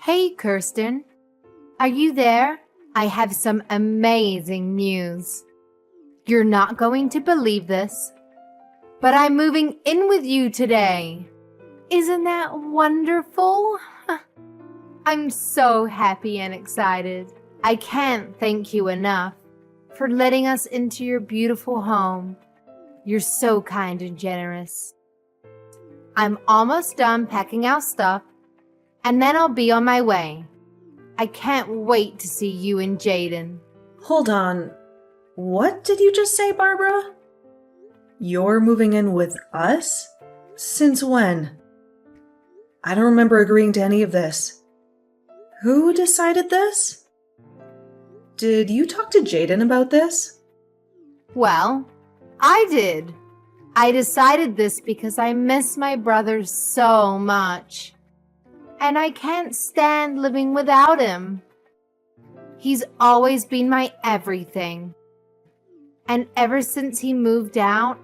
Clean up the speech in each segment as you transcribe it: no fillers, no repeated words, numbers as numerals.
Hey, Kirsten. Are you there? I have some amazing news. You're not going to believe this, but I'm moving in with you today. Isn't that wonderful? I'm so happy and excited. I can't thank you enough for letting us into your beautiful home. You're so kind and generous. I'm almost done packing our stuff, and then I'll be on my way. I can't wait to see you and Jaden. Hold on. What did you just say, Barbara? You're moving in with us? Since when? I don't remember agreeing to any of this. Who decided this? Did you talk to Jaden about this? Well, I did. I decided this because I miss my brother so much. And I can't stand living without him. He's always been my everything. And ever since he moved out,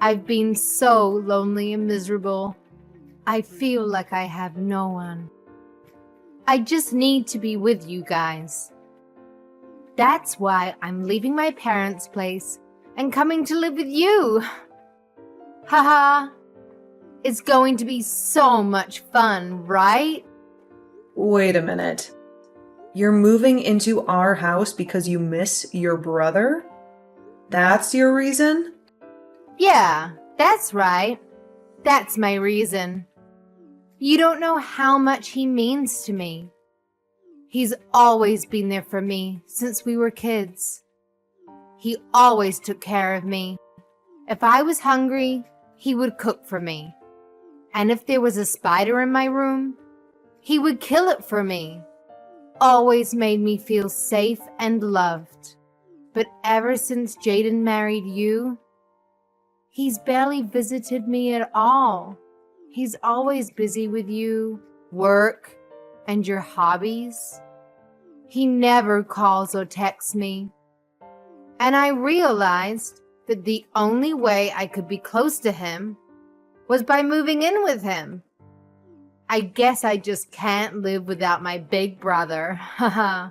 I've been so lonely and miserable. I feel like I have no one. I just need to be with you guys. That's why I'm leaving my parents' place and coming to live with you. Haha. It's going to be so much fun, right? Wait a minute. You're moving into our house because you miss your brother? That's your reason? Yeah, that's right. That's my reason. You don't know how much he means to me. He's always been there for me since we were kids. He always took care of me. If I was hungry, he would cook for me. And if there was a spider in my room, he would kill it for me. Always made me feel safe and loved. But ever since Jaden married you, he's barely visited me at all. He's always busy with you, work, and your hobbies. He never calls or texts me. And I realized that the only way I could be close to him was by moving in with him. I guess I just can't live without my big brother. Haha.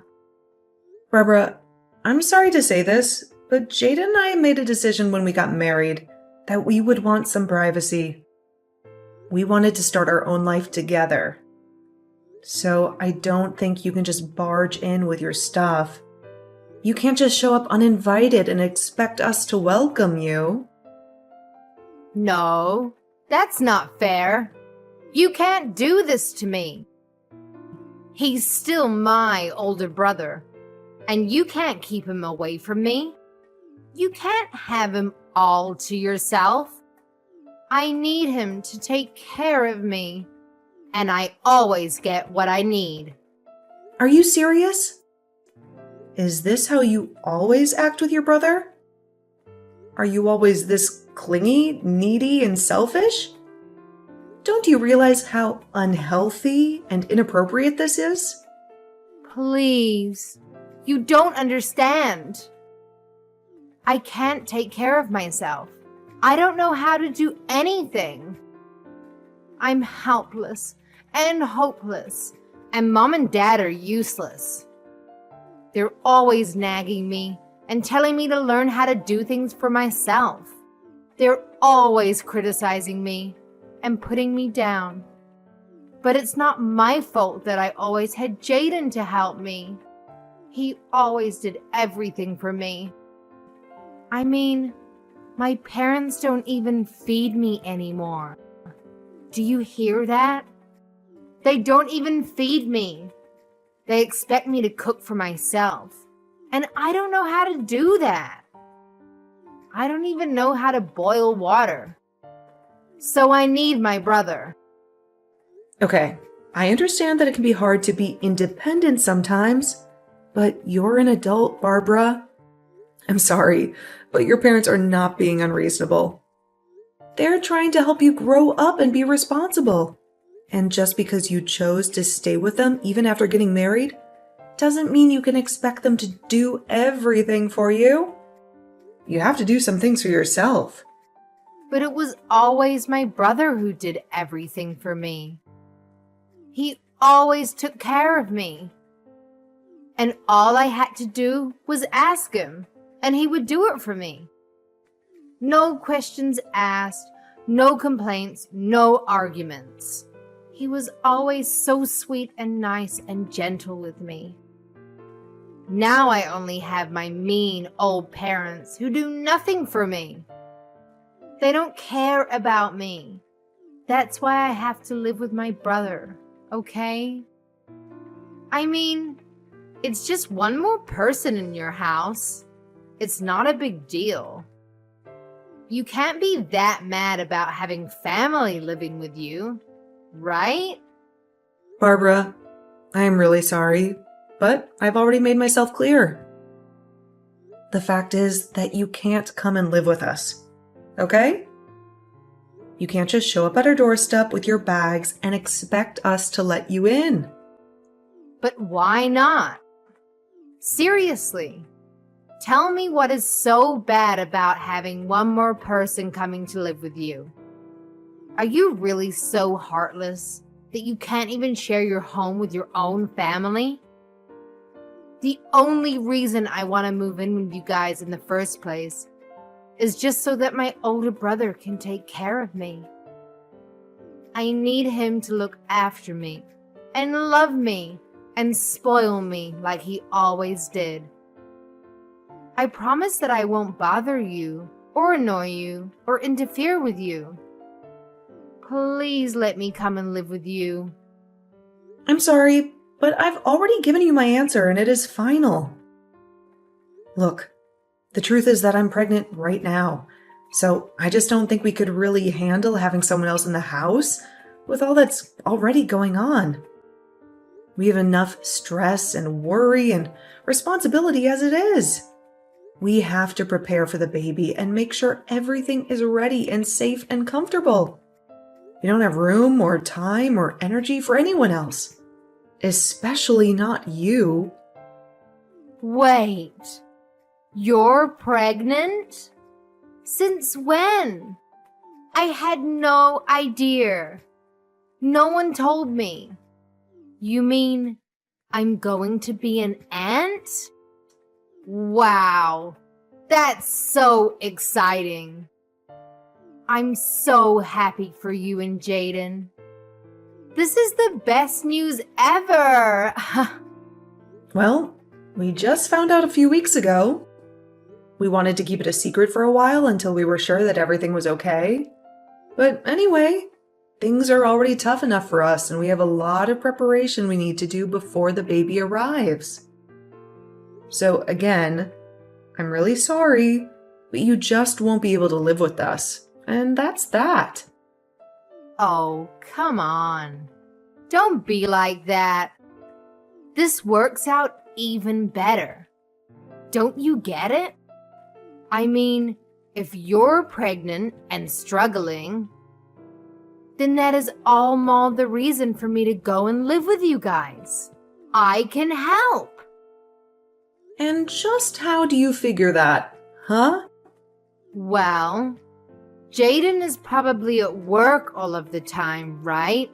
Barbara, I'm sorry to say this, but Jaden and I made a decision when we got married that we would want some privacy. We wanted to start our own life together. So I don't think you can just barge in with your stuff. You can't just show up uninvited and expect us to welcome you. No, that's not fair. You can't do this to me. He's still my older brother, and you can't keep him away from me. You can't have him all to yourself. I need him to take care of me, and I always get what I need. Are you serious? Is this how you always act with your brother? Are you always this clingy, needy, and selfish? Don't you realize how unhealthy and inappropriate this is? Please, you don't understand. I can't take care of myself. I don't know how to do anything. I'm helpless and hopeless, and Mom and Dad are useless. They're always nagging me and telling me to learn how to do things for myself. They're always criticizing me and putting me down. But it's not my fault that I always had Jaden to help me. He always did everything for me. I mean, my parents don't even feed me anymore. Do you hear that? They don't even feed me. They expect me to cook for myself. And I don't know how to do that. I don't even know how to boil water. So I need my brother. Okay, I understand that it can be hard to be independent sometimes, but you're an adult, Barbara. I'm sorry, but your parents are not being unreasonable. They're trying to help you grow up and be responsible. And just because you chose to stay with them even after getting married, doesn't mean you can expect them to do everything for you. You have to do some things for yourself. But it was always my brother who did everything for me. He always took care of me. And all I had to do was ask him, and he would do it for me. No questions asked, no complaints, no arguments. He was always so sweet and nice and gentle with me. Now I only have my mean old parents who do nothing for me. They don't care about me. That's why I have to live with my brother, okay? I mean, it's just one more person in your house. It's not a big deal. You can't be that mad about having family living with you, right? Barbara, I am really sorry, but I've already made myself clear. The fact is that you can't come and live with us, okay? You can't just show up at our doorstep with your bags and expect us to let you in. But why not? Seriously, tell me what is so bad about having one more person coming to live with you. Are you really so heartless that you can't even share your home with your own family? The only reason I want to move in with you guys in the first place is just so that my older brother can take care of me. I need him to look after me and love me and spoil me like he always did. I promise that I won't bother you or annoy you or interfere with you. Please let me come and live with you. I'm sorry, but I've already given you my answer and it is final. Look, the truth is that I'm pregnant right now, so I just don't think we could really handle having someone else in the house with all that's already going on. We have enough stress and worry and responsibility as it is. We have to prepare for the baby and make sure everything is ready and safe and comfortable. We don't have room or time or energy for anyone else, especially not you. Wait, you're pregnant? Since when? I had no idea. No one told me. You mean I'm going to be an aunt? Wow, that's so exciting. I'm so happy for you and Jaden. This is the best news ever. Well, we just found out a few weeks ago. We wanted to keep it a secret for a while until we were sure that everything was okay. But anyway, things are already tough enough for us, and we have a lot of preparation we need to do before the baby arrives. So again, I'm really sorry, but you just won't be able to live with us. And that's that. Oh, come on. Don't be like that. This works out even better. Don't you get it? I mean, if you're pregnant and struggling, then that is all the reason for me to go and live with you guys. I can help. And just how do you figure that, huh? Well, Jaden is probably at work all of the time, right?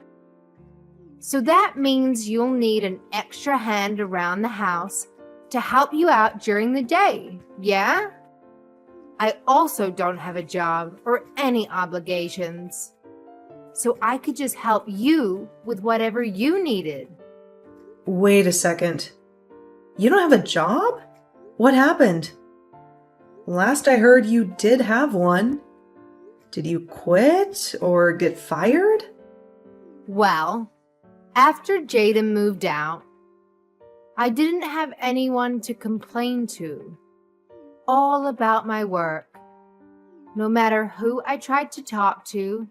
So that means you'll need an extra hand around the house to help you out during the day, yeah? I also don't have a job or any obligations, so I could just help you with whatever you needed. Wait a second. You don't have a job? What happened? Last I heard you did have one. Did you quit or get fired? Well, after Jaden moved out, I didn't have anyone to complain to. All about my work. No matter who I tried to talk to,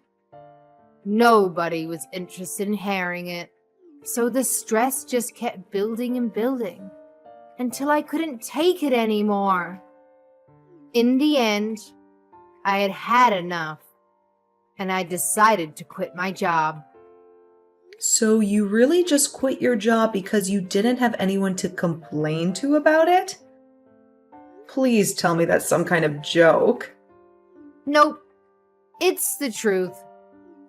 nobody was interested in hearing it. So the stress just kept building and building until I couldn't take it anymore. In the end, I had had enough, and I decided to quit my job. So you really just quit your job because you didn't have anyone to complain to about it? Please tell me that's some kind of joke. Nope, it's the truth.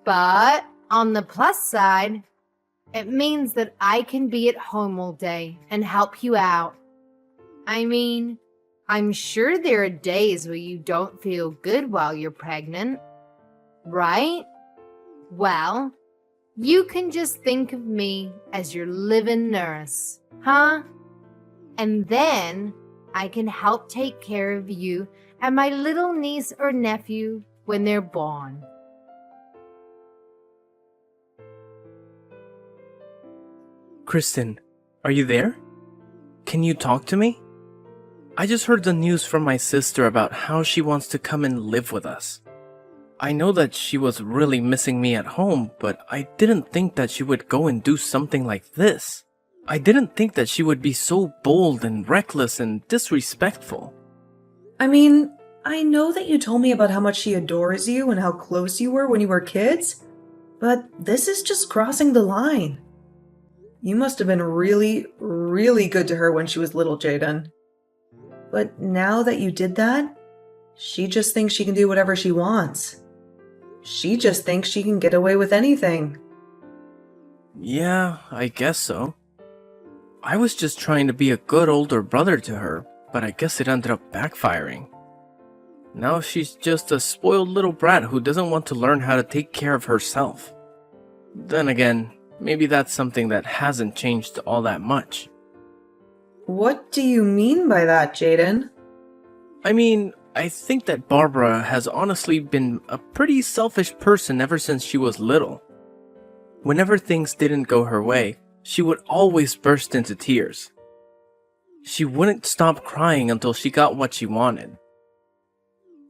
But on the plus side, It means that I can be at home all day and help you out. I mean, I'm sure there are days where you don't feel good while you're pregnant, right? Well, you can just think of me as your live-in nurse, huh? And then I can help take care of you and my little niece or nephew when they're born. Kristen, are you there? Can you talk to me? I just heard the news from my sister about how she wants to come and live with us. I know that she was really missing me at home, but I didn't think that she would go and do something like this. I didn't think that she would be so bold and reckless and disrespectful. I mean, I know that you told me about how much she adores you and how close you were when you were kids, but this is just crossing the line. You must have been really, really good to her when she was little, Jaden. But now that you did that, she just thinks she can do whatever she wants. She just thinks she can get away with anything. Yeah, I guess so. I was just trying to be a good older brother to her, but I guess it ended up backfiring. Now she's just a spoiled little brat who doesn't want to learn how to take care of herself. Then again, maybe that's something that hasn't changed all that much. What do you mean by that, Jaden? I mean, I think that Barbara has honestly been a pretty selfish person ever since she was little. Whenever things didn't go her way, she would always burst into tears. She wouldn't stop crying until she got what she wanted.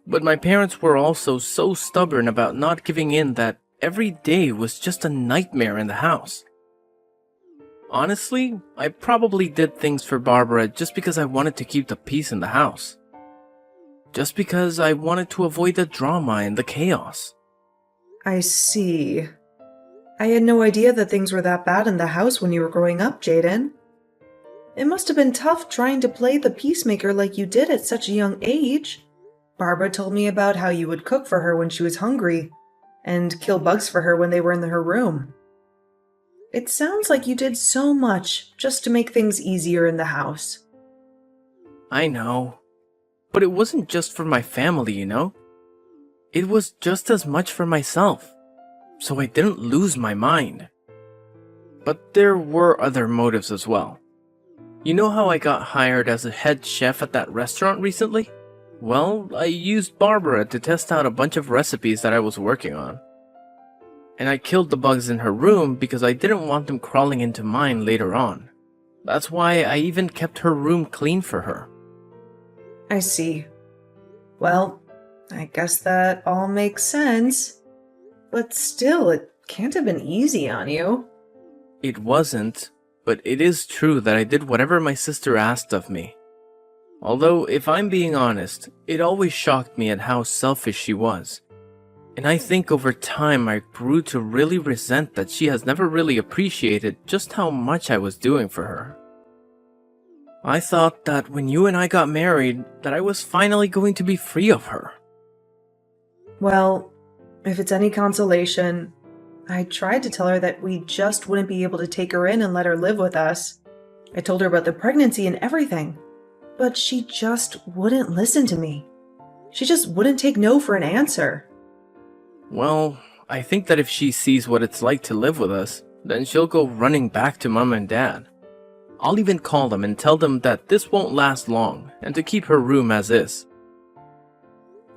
But my parents were also so stubborn about not giving in that every day was just a nightmare in the house. Honestly, I probably did things for Barbara just because I wanted to keep the peace in the house. Just because I wanted to avoid the drama and the chaos. I see. I had no idea that things were that bad in the house when you were growing up, Jaden. It must have been tough trying to play the peacemaker like you did at such a young age. Barbara told me about how you would cook for her when she was hungry, and kill bugs for her when they were in her room. It sounds like you did so much just to make things easier in the house. I know. But it wasn't just for my family, you know? It was just as much for myself. So I didn't lose my mind. But there were other motives as well. You know how I got hired as a head chef at that restaurant recently? Well, I used Barbara to test out a bunch of recipes that I was working on. And I killed the bugs in her room because I didn't want them crawling into mine later on. That's why I even kept her room clean for her. I see. Well, I guess that all makes sense. But still, it can't have been easy on you. It wasn't, but it is true that I did whatever my sister asked of me. Although, if I'm being honest, it always shocked me at how selfish she was. And I think over time I grew to really resent that she has never really appreciated just how much I was doing for her. I thought that when you and I got married, that I was finally going to be free of her. Well, if it's any consolation, I tried to tell her that we just wouldn't be able to take her in and let her live with us. I told her about the pregnancy and everything, but she just wouldn't listen to me. She just wouldn't take no for an answer. Well, I think that if she sees what it's like to live with us, then she'll go running back to Mom and Dad. I'll even call them and tell them that this won't last long and to keep her room as is.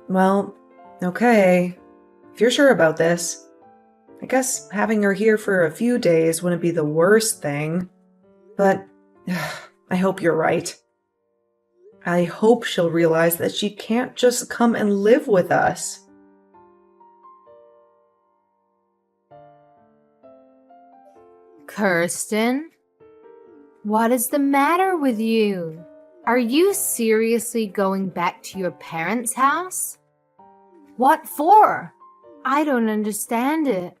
Well, okay. If you're sure about this, I guess having her here for a few days wouldn't be the worst thing. But I hope you're right. I hope she'll realize that she can't just come and live with us. Kirsten? What is the matter with you? Are you seriously going back to your parents' house? What for? I don't understand it.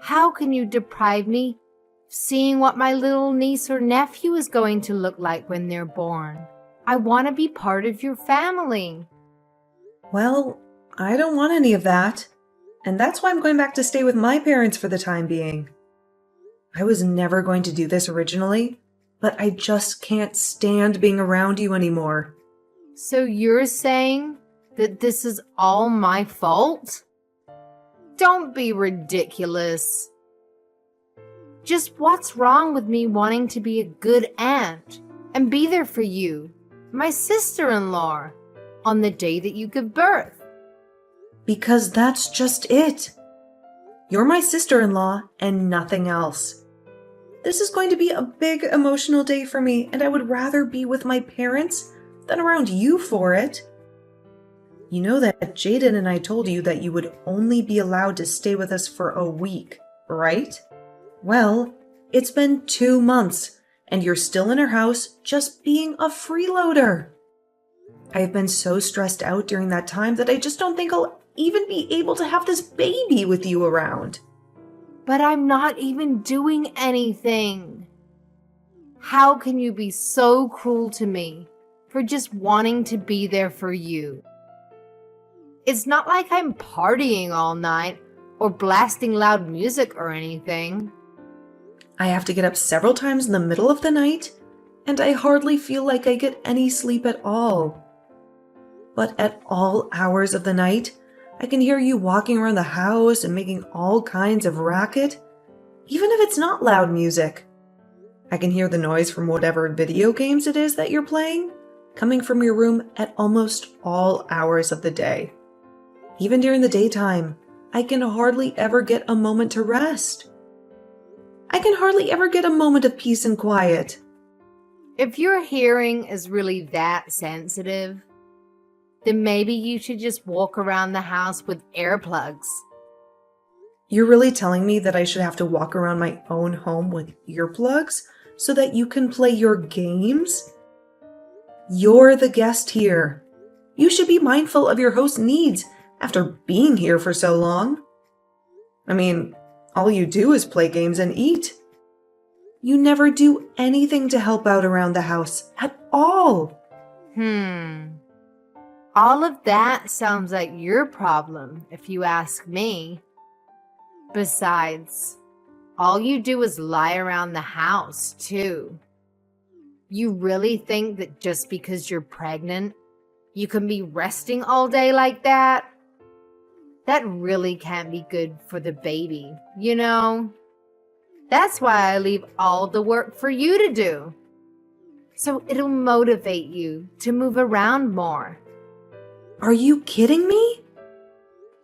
How can you deprive me of seeing what my little niece or nephew is going to look like when they're born? I want to be part of your family. Well, I don't want any of that. And that's why I'm going back to stay with my parents for the time being. I was never going to do this originally, but I just can't stand being around you anymore. So you're saying that this is all my fault? Don't be ridiculous. Just what's wrong with me wanting to be a good aunt and be there for you, my sister-in-law, on the day that you give birth? Because that's just it. You're my sister-in-law and nothing else. This is going to be a big emotional day for me, and I would rather be with my parents than around you for it. You know that Jaden and I told you that you would only be allowed to stay with us for a week, right? Well, it's been 2 months, and you're still in our house just being a freeloader. I have been so stressed out during that time that I just don't think I'll even be able to have this baby with you around. But I'm not even doing anything. How can you be so cruel to me for just wanting to be there for you? It's not like I'm partying all night or blasting loud music or anything. I have to get up several times in the middle of the night, and I hardly feel like I get any sleep at all. But at all hours of the night, I can hear you walking around the house and making all kinds of racket, even if it's not loud music. I can hear the noise from whatever video games it is that you're playing, coming from your room at almost all hours of the day. Even during the daytime, I can hardly ever get a moment to rest. I can hardly ever get a moment of peace and quiet. If your hearing is really that sensitive, then maybe you should just walk around the house with earplugs. You're really telling me that I should have to walk around my own home with earplugs so that you can play your games? You're the guest here. You should be mindful of your host's needs after being here for so long. I mean, all you do is play games and eat. You never do anything to help out around the house at all. All of that sounds like your problem, if you ask me. Besides, all you do is lie around the house, too. You really think that just because you're pregnant, you can be resting all day like that? That really can't be good for the baby, you know? That's why I leave all the work for you to do. So it'll motivate you to move around more. Are you kidding me?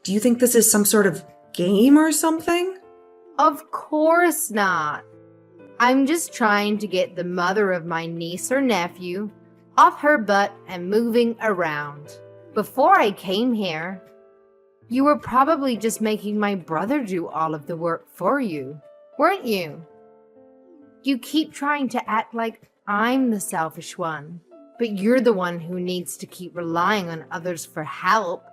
Do you think this is some sort of game or something? Of course not. I'm just trying to get the mother of my niece or nephew off her butt and moving around. Before I came here, you were probably just making my brother do all of the work for you, weren't you? You keep trying to act like I'm the selfish one, but you're the one who needs to keep relying on others for help.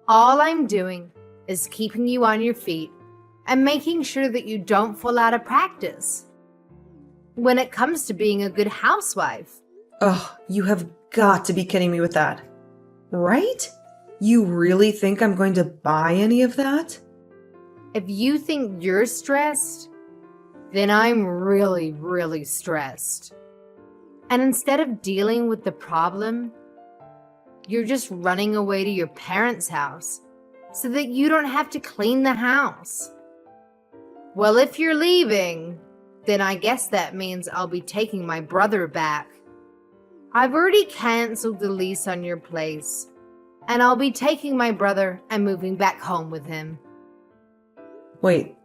All I'm doing is keeping you on your feet and making sure that you don't fall out of practice when it comes to being a good housewife. Oh, you have got to be kidding me with that. Right? You really think I'm going to buy any of that? If you think you're stressed, then I'm really, really stressed. And instead of dealing with the problem, you're just running away to your parents' house so that you don't have to clean the house. Well, if you're leaving, then I guess that means I'll be taking my brother back. I've already canceled the lease on your place, and I'll be taking my brother and moving back home with him. Wait,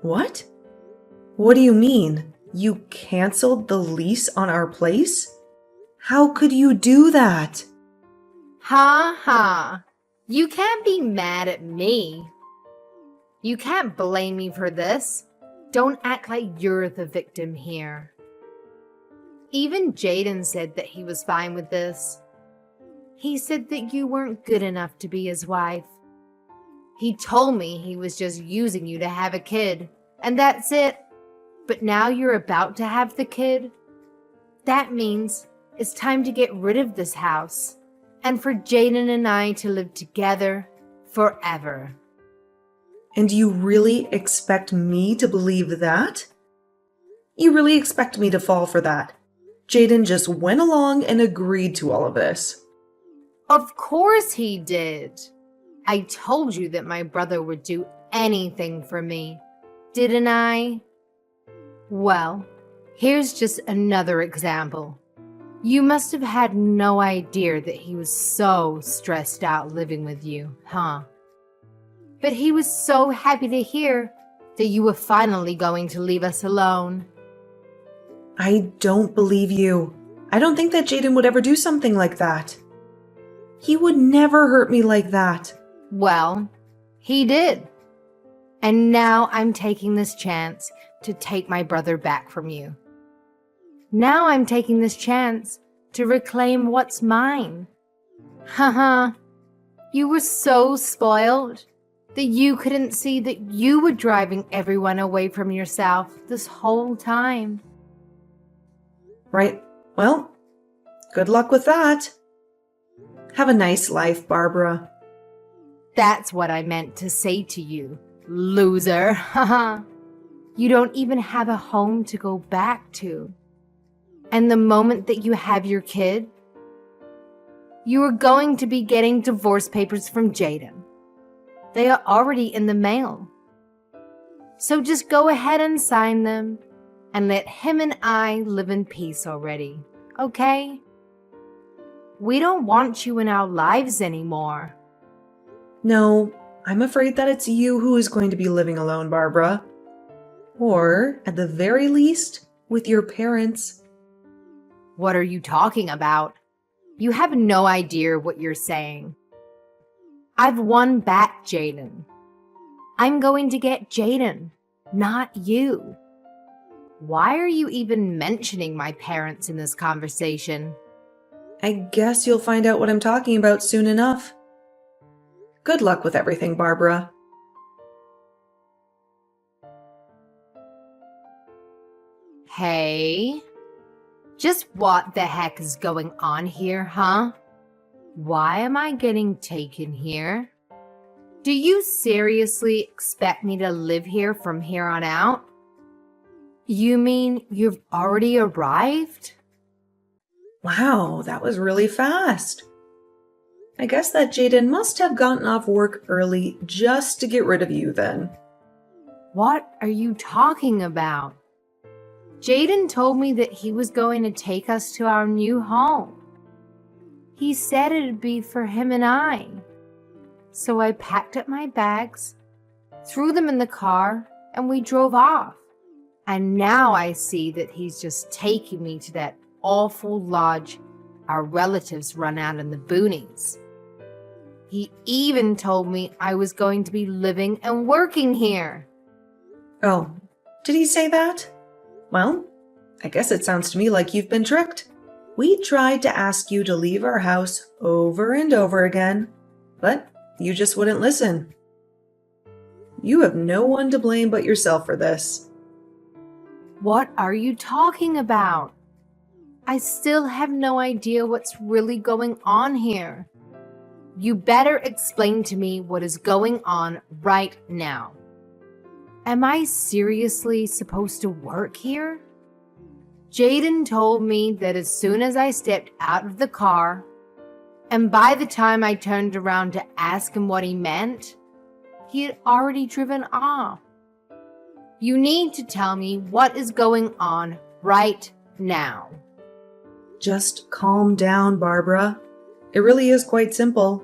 what? What do you mean? You canceled the lease on our place? How could you do that? Ha ha. You can't be mad at me. You can't blame me for this. Don't act like you're the victim here. Even Jaden said that he was fine with this. He said that you weren't good enough to be his wife. He told me he was just using you to have a kid, and that's it. But now you're about to have the kid. That means it's time to get rid of this house and for Jaden and I to live together forever. And you really expect me to believe that? You really expect me to fall for that? Jaden just went along and agreed to all of this. Of course he did. I told you that my brother would do anything for me, didn't I? Well, here's just another example. You must have had no idea that he was so stressed out living with you, huh? But he was so happy to hear that you were finally going to leave us alone. I don't believe you. I don't think that Jaden would ever do something like that. He would never hurt me like that. Well, he did. And now I'm taking this chance to take my brother back from you. Now I'm taking this chance to reclaim what's mine. Haha. You were so spoiled that you couldn't see that you were driving everyone away from yourself this whole time. Right. Well, good luck with that. Have a nice life, Barbara. That's what I meant to say to you, loser. Haha. You don't even have a home to go back to. And the moment that you have your kid, you are going to be getting divorce papers from Jaden. They are already in the mail. So just go ahead and sign them and let him and I live in peace already, okay? We don't want you in our lives anymore. No, I'm afraid that it's you who is going to be living alone, Barbara. Or, at the very least, with your parents. What are you talking about? You have no idea what you're saying. I've won back Jaden. I'm going to get Jaden, not you. Why are you even mentioning my parents in this conversation? I guess you'll find out what I'm talking about soon enough. Good luck with everything, Barbara. Hey, just what the heck is going on here, huh? Why am I getting taken here? Do you seriously expect me to live here from here on out? You mean you've already arrived? Wow, that was really fast. I guess that Jaden must have gotten off work early just to get rid of you then. What are you talking about? Jaden told me that he was going to take us to our new home. He said it'd be for him and I. So I packed up my bags, threw them in the car, and we drove off. And now I see that he's just taking me to that awful lodge our relatives run out in the boonies. He even told me I was going to be living and working here. Oh, did he say that? Well, I guess it sounds to me like you've been tricked. We tried to ask you to leave our house over and over again, but you just wouldn't listen. You have no one to blame but yourself for this. What are you talking about? I still have no idea what's really going on here. You better explain to me what is going on right now. Am I seriously supposed to work here? Jaden told me that as soon as I stepped out of the car, and by the time I turned around to ask him what he meant, he had already driven off. You need to tell me what is going on right now. Just calm down, Barbara. It really is quite simple.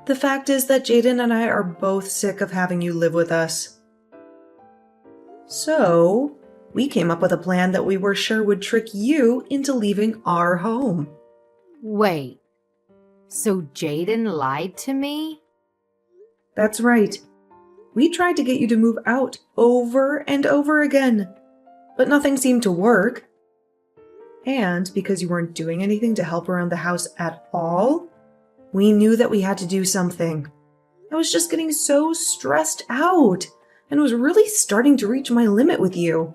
The fact is that Jaden and I are both sick of having you live with us. So, we came up with a plan that we were sure would trick you into leaving our home. Wait, so Jaden lied to me? That's right. We tried to get you to move out over and over again, but nothing seemed to work. And because you weren't doing anything to help around the house at all, we knew that we had to do something. I was just getting so stressed out and was really starting to reach my limit with you.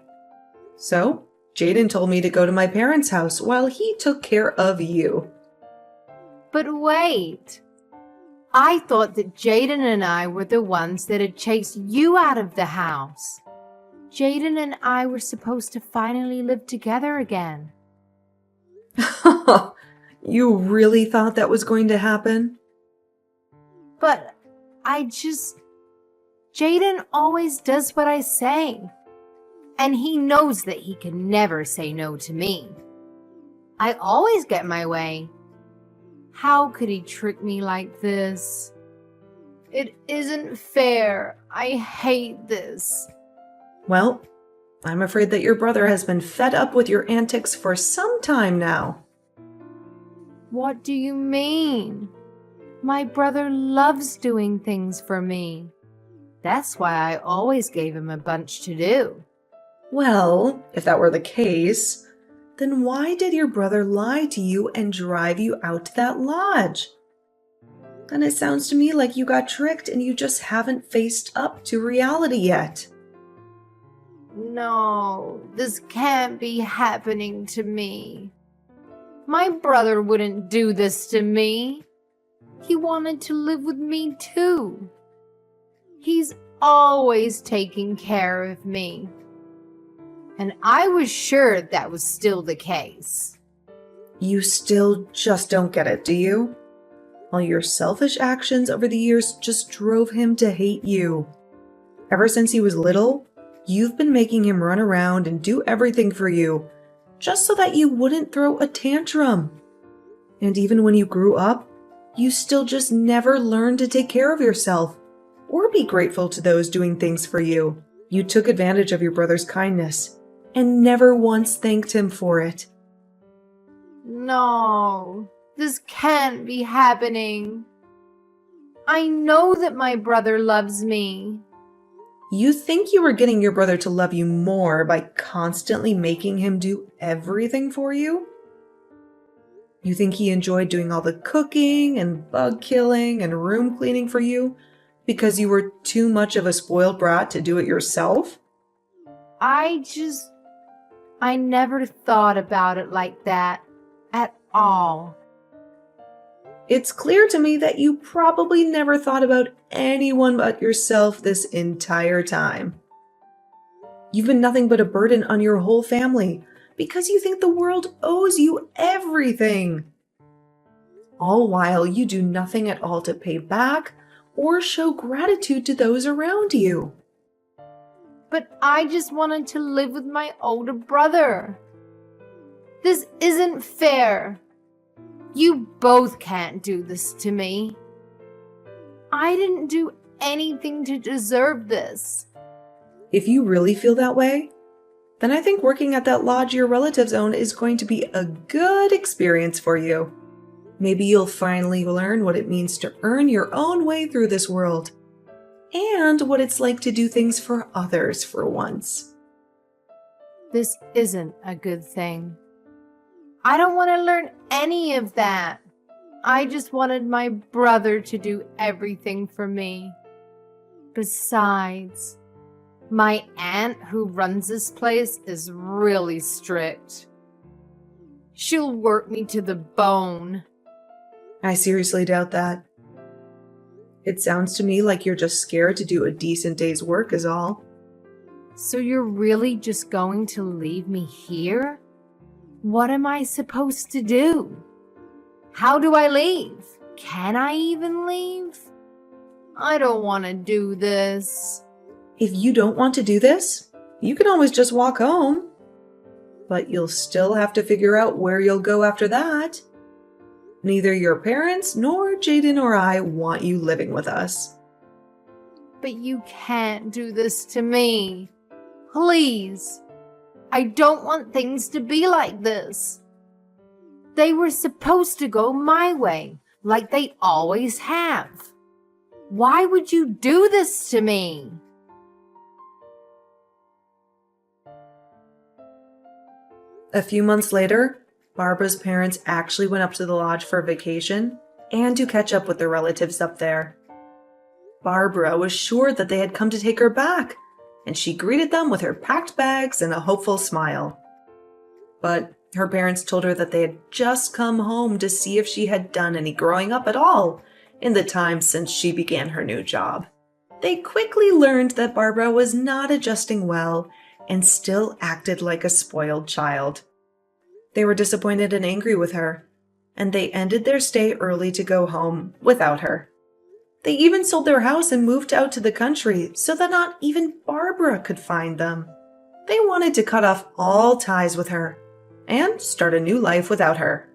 So, Jaden told me to go to my parents' house while he took care of you. But wait, I thought that Jaden and I were the ones that had chased you out of the house. Jaden and I were supposed to finally live together again. You really thought that was going to happen? But Jaden always does what I say. And he knows that he can never say no to me. I always get my way. How could he trick me like this? It isn't fair. I hate this. Well, I'm afraid that your brother has been fed up with your antics for some time now. What do you mean? My brother loves doing things for me. That's why I always gave him a bunch to do. Well, if that were the case, then why did your brother lie to you and drive you out to that lodge? And it sounds to me like you got tricked and you just haven't faced up to reality yet. No, this can't be happening to me. My brother wouldn't do this to me. He wanted to live with me too. He's always taking care of me. And I was sure that was still the case. You still just don't get it, do you? All your selfish actions over the years just drove him to hate you. Ever since he was little, you've been making him run around and do everything for you, just so that you wouldn't throw a tantrum. And even when you grew up, you still just never learned to take care of yourself or be grateful to those doing things for you. You took advantage of your brother's kindness and never once thanked him for it. No, this can't be happening. I know that my brother loves me. You think you were getting your brother to love you more by constantly making him do everything for you? You think he enjoyed doing all the cooking and bug killing and room cleaning for you because you were too much of a spoiled brat to do it yourself? I never thought about it like that at all. It's clear to me that you probably never thought about anyone but yourself this entire time. You've been nothing but a burden on your whole family because you think the world owes you everything. All while you do nothing at all to pay back or show gratitude to those around you. But I just wanted to live with my older brother. This isn't fair. You both can't do this to me. I didn't do anything to deserve this. If you really feel that way, then I think working at that lodge your relatives own is going to be a good experience for you. Maybe you'll finally learn what it means to earn your own way through this world, and what it's like to do things for others for once. This isn't a good thing. I don't want to learn any of that. I just wanted my brother to do everything for me. Besides, my aunt who runs this place is really strict. She'll work me to the bone. I seriously doubt that. It sounds to me like you're just scared to do a decent day's work is all. So you're really just going to leave me here? What am I supposed to do? How do I leave? Can I even leave? I don't want to do this. If you don't want to do this, you can always just walk home. But you'll still have to figure out where you'll go after that. Neither your parents nor Jaden or I want you living with us. But you can't do this to me. Please. I don't want things to be like this. They were supposed to go my way, like they always have. Why would you do this to me? A few months later, Barbara's parents actually went up to the lodge for a vacation and to catch up with their relatives up there. Barbara was sure that they had come to take her back, and she greeted them with her packed bags and a hopeful smile. But her parents told her that they had just come home to see if she had done any growing up at all, in the time since she began her new job. They quickly learned that Barbara was not adjusting well and still acted like a spoiled child. They were disappointed and angry with her, and they ended their stay early to go home without her. They even sold their house and moved out to the country so that not even Barbara could find them. They wanted to cut off all ties with her and start a new life without her.